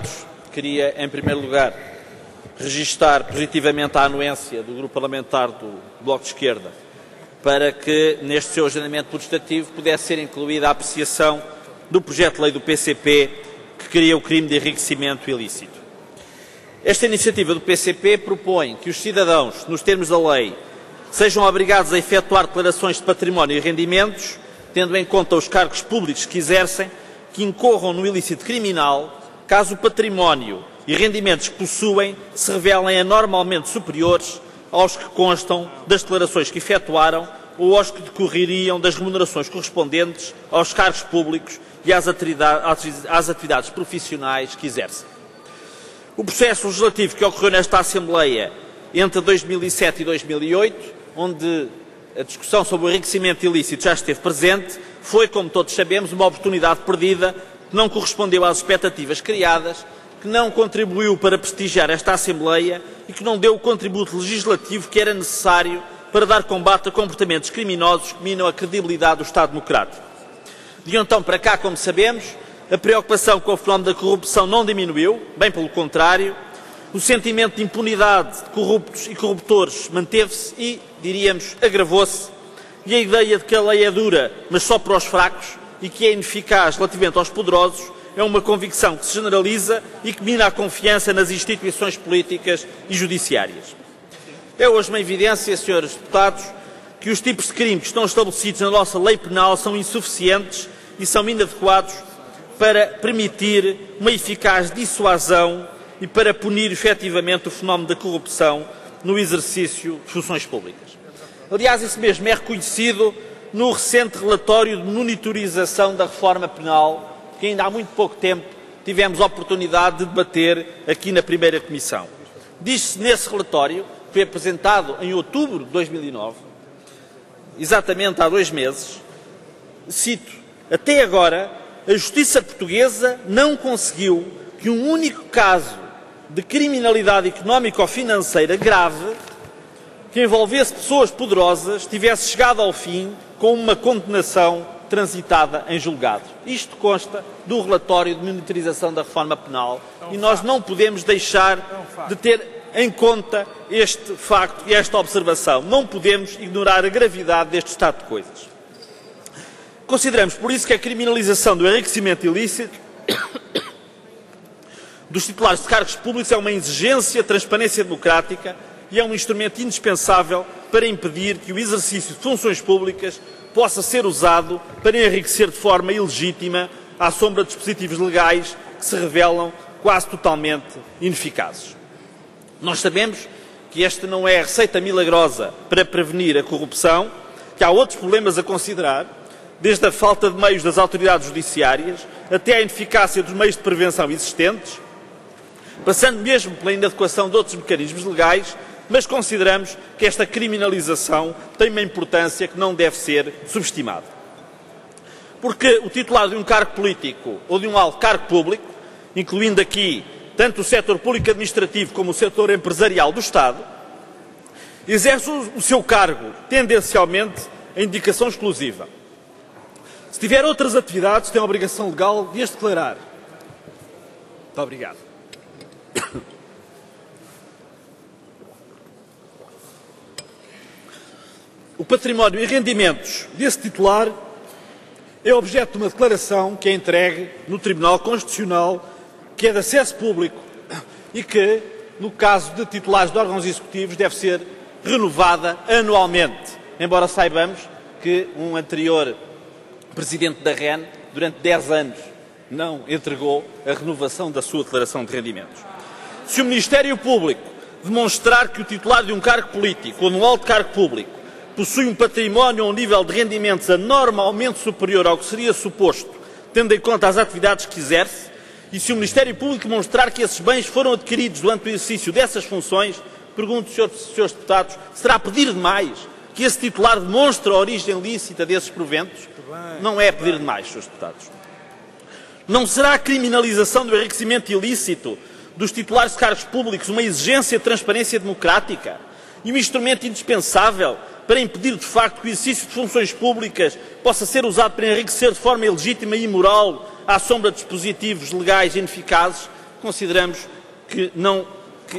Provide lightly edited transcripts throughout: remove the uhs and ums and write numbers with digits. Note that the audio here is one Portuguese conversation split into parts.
deputados, queria, em primeiro lugar, registar positivamente a anuência do Grupo Parlamentar do Bloco de Esquerda para que, neste seu agendamento legislativo, pudesse ser incluída a apreciação do projeto de lei do PCP que cria o crime de enriquecimento ilícito. Esta iniciativa do PCP propõe que os cidadãos, nos termos da lei, sejam obrigados a efetuar declarações de património e rendimentos, tendo em conta os cargos públicos que exercem, que incorram no ilícito criminal, caso o património e rendimentos que possuem se revelem anormalmente superiores aos que constam das declarações que efetuaram ou aos que decorreriam das remunerações correspondentes aos cargos públicos e às atividades profissionais que exercem. O processo legislativo que ocorreu nesta Assembleia entre 2007 e 2008, onde a discussão sobre o enriquecimento ilícito já esteve presente, foi, como todos sabemos, uma oportunidade perdida que não correspondeu às expectativas criadas, que não contribuiu para prestigiar esta Assembleia e que não deu o contributo legislativo que era necessário para dar combate a comportamentos criminosos que minam a credibilidade do Estado Democrático. De então para cá, como sabemos, a preocupação com o fenómeno da corrupção não diminuiu, bem pelo contrário, o sentimento de impunidade de corruptos e corruptores manteve-se e, diríamos, agravou-se, e a ideia de que a lei é dura, mas só para os fracos, e que é ineficaz relativamente aos poderosos, é uma convicção que se generaliza e que mina a confiança nas instituições políticas e judiciárias. É hoje uma evidência, senhores deputados, que os tipos de crime que estão estabelecidos na nossa lei penal são insuficientes e são inadequados para permitir uma eficaz dissuasão e para punir efetivamente o fenómeno da corrupção no exercício de funções públicas. Aliás, isso mesmo é reconhecido no recente relatório de monitorização da reforma penal, que ainda há muito pouco tempo tivemos a oportunidade de debater aqui na primeira comissão. Diz-se nesse relatório, que foi apresentado em outubro de 2009, exatamente há 2 meses, cito: até agora, a justiça portuguesa não conseguiu que um único caso de criminalidade económica ou financeira grave que envolvesse pessoas poderosas tivesse chegado ao fim com uma condenação transitada em julgado. Isto consta do relatório de monitorização da reforma penal e nós não podemos deixar de ter em conta este facto e esta observação. Não podemos ignorar a gravidade deste estado de coisas. Consideramos, por isso, que a criminalização do enriquecimento ilícito dos titulares de cargos públicos é uma exigência de transparência democrática e é um instrumento indispensável para impedir que o exercício de funções públicas possa ser usado para enriquecer de forma ilegítima à sombra de dispositivos legais que se revelam quase totalmente ineficazes. Nós sabemos que esta não é a receita milagrosa para prevenir a corrupção, que há outros problemas a considerar, desde a falta de meios das autoridades judiciárias até à ineficácia dos meios de prevenção existentes, passando mesmo pela inadequação de outros mecanismos legais, mas consideramos que esta criminalização tem uma importância que não deve ser subestimada. Porque o titular de um cargo político ou de um alto cargo público, incluindo aqui tanto o setor público administrativo como o setor empresarial do Estado, exerce o seu cargo tendencialmente em indicação exclusiva. Se tiver outras atividades, tem a obrigação legal de as declarar. Muito obrigado. O património e rendimentos desse titular é objeto de uma declaração que é entregue no Tribunal Constitucional, que é de acesso público e que, no caso de titulares de órgãos executivos, deve ser renovada anualmente, embora saibamos que um anterior presidente da REN, durante 10 anos, não entregou a renovação da sua declaração de rendimentos. Se o Ministério Público demonstrar que o titular de um cargo político ou de um alto cargo público possui um património ou um nível de rendimentos anormalmente superior ao que seria suposto, tendo em conta as atividades que exerce, e se o Ministério Público demonstrar que esses bens foram adquiridos durante o exercício dessas funções, pergunto, senhores deputados, será pedir demais que esse titular demonstre a origem lícita desses proventos? Não é pedir demais, senhores deputados. Não será a criminalização do enriquecimento ilícito dos titulares de cargos públicos uma exigência de transparência democrática e um instrumento indispensável para impedir, de facto, que o exercício de funções públicas possa ser usado para enriquecer de forma ilegítima e imoral à sombra de dispositivos legais ineficazes? consideramos que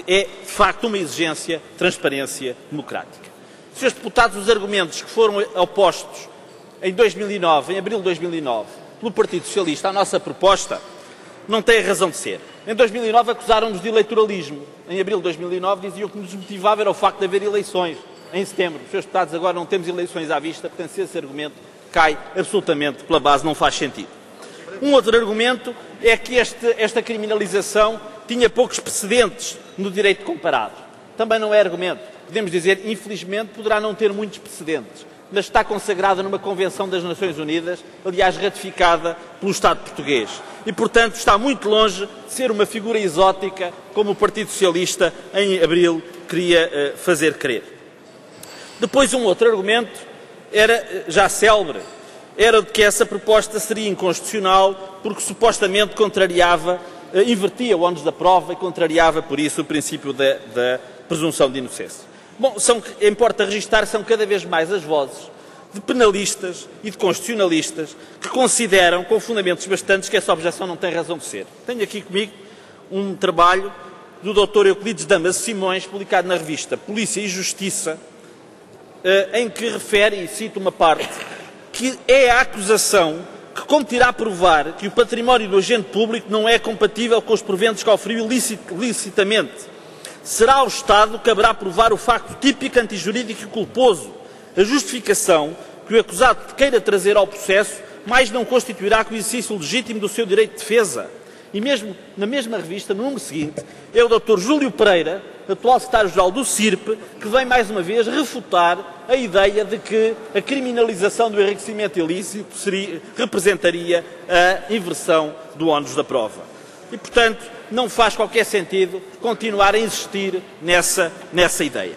é, de facto, uma exigência de transparência democrática. Senhores deputados, os argumentos que foram opostos em 2009, em abril de 2009, pelo Partido Socialista à nossa proposta, não têm razão de ser. Em 2009 acusaram-nos de eleitoralismo. Em abril de 2009 diziam que nos motivava era o facto de haver eleições em setembro. Senhores deputados, agora não temos eleições à vista, portanto, esse argumento cai absolutamente pela base, não faz sentido. Um outro argumento é que esta criminalização tinha poucos precedentes no direito comparado. Também não é argumento. Podemos dizer, infelizmente, poderá não ter muitos precedentes, mas está consagrada numa Convenção das Nações Unidas, aliás, ratificada pelo Estado português. E, portanto, está muito longe de ser uma figura exótica, como o Partido Socialista, em abril, queria fazer crer. Depois, um outro argumento, era já célebre, era de que essa proposta seria inconstitucional porque supostamente invertia o ónus da prova e contrariava, por isso, o princípio da presunção de inocência. Bom, importa registar, são cada vez mais as vozes de penalistas e de constitucionalistas que consideram, com fundamentos bastantes, que essa objeção não tem razão de ser. Tenho aqui comigo um trabalho do Dr. Euclides Damaso Simões, publicado na revista Polícia e Justiça, em que refere, e cito uma parte, que é a acusação que competirá provar que o património do agente público não é compatível com os proventos que oferiu licitamente. Será ao Estado que haverá provar o facto típico, antijurídico e culposo. A justificação que o acusado queira trazer ao processo mais não constituirá que o exercício legítimo do seu direito de defesa. E mesmo na mesma revista, no número seguinte, é o Dr. Júlio Pereira, atual secretário-geral do CIRP, que vem mais uma vez refutar a ideia de que a criminalização do enriquecimento ilícito representaria a inversão do ónus da prova. E, portanto, não faz qualquer sentido continuar a insistir nessa ideia.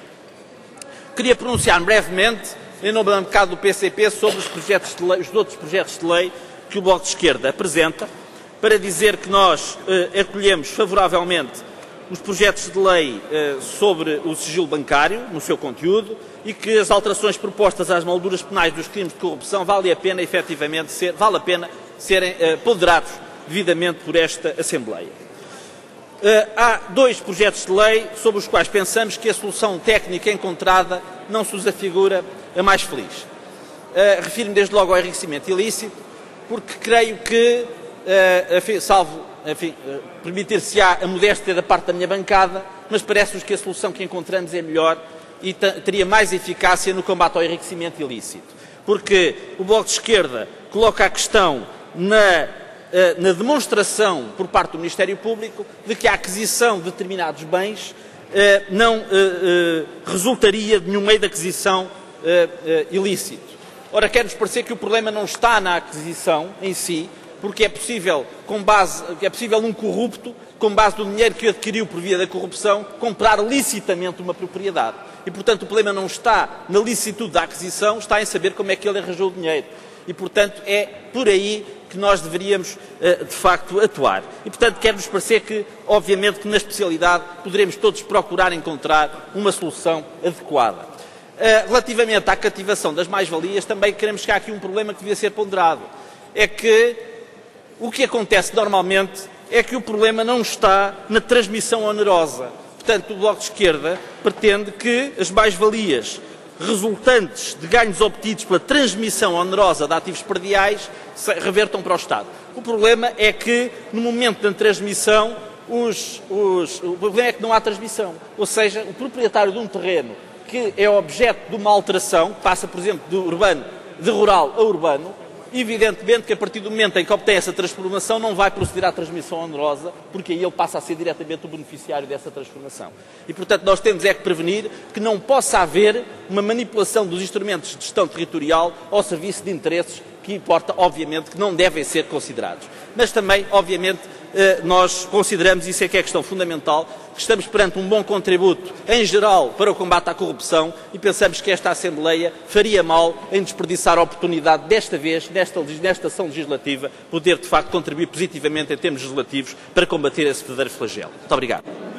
Queria pronunciar-me brevemente, em nome da bancada do PCP, sobre os outros projetos de lei que o Bloco de Esquerda apresenta, para dizer que nós acolhemos favoravelmente os projetos de lei sobre o sigilo bancário, no seu conteúdo, e que as alterações propostas às molduras penais dos crimes de corrupção vale a pena serem ponderados devidamente por esta Assembleia. Há dois projetos de lei sobre os quais pensamos que a solução técnica encontrada não se nos afigura a mais feliz. Refiro-me desde logo ao enriquecimento ilícito, porque creio que, permitir-se-á a modéstia da parte da minha bancada, mas parece-nos que a solução que encontramos é melhor e teria mais eficácia no combate ao enriquecimento ilícito. Porque o Bloco de Esquerda coloca a questão na demonstração por parte do Ministério Público de que a aquisição de determinados bens não resultaria de nenhum meio de aquisição ilícito. Ora, quer-nos parecer que o problema não está na aquisição em si, porque é possível um corrupto, com base no dinheiro que adquiriu por via da corrupção, comprar licitamente uma propriedade. E, portanto, o problema não está na licitude da aquisição, está em saber como é que ele arranjou o dinheiro. E, portanto, é por aí que nós deveríamos, de facto, atuar. E, portanto, quer-nos parecer que, obviamente, que na especialidade poderemos todos procurar encontrar uma solução adequada. Relativamente à cativação das mais-valias, também queremos chegar aqui a um problema que devia ser ponderado. É que o que acontece normalmente é que o problema não está na transmissão onerosa. Portanto, o Bloco de Esquerda pretende que as mais-valias resultantes de ganhos obtidos pela transmissão onerosa de ativos perdiais revertam para o Estado. O problema é que, no momento da transmissão, o problema é que não há transmissão. Ou seja, o proprietário de um terreno que é objeto de uma alteração, que passa, por exemplo, de rural a urbano, evidentemente que a partir do momento em que obtém essa transformação não vai proceder à transmissão onerosa, porque aí ele passa a ser diretamente o beneficiário dessa transformação. E, portanto, nós temos é que prevenir que não possa haver uma manipulação dos instrumentos de gestão territorial ao serviço de interesses que importa, obviamente, que não devem ser considerados. Mas também, obviamente, nós consideramos, isso é que é a questão fundamental, que estamos perante um bom contributo, em geral, para o combate à corrupção e pensamos que esta Assembleia faria mal em desperdiçar a oportunidade, desta vez, nesta ação legislativa, poder, de facto, contribuir positivamente em termos legislativos para combater esse verdadeiro flagelo. Muito obrigado.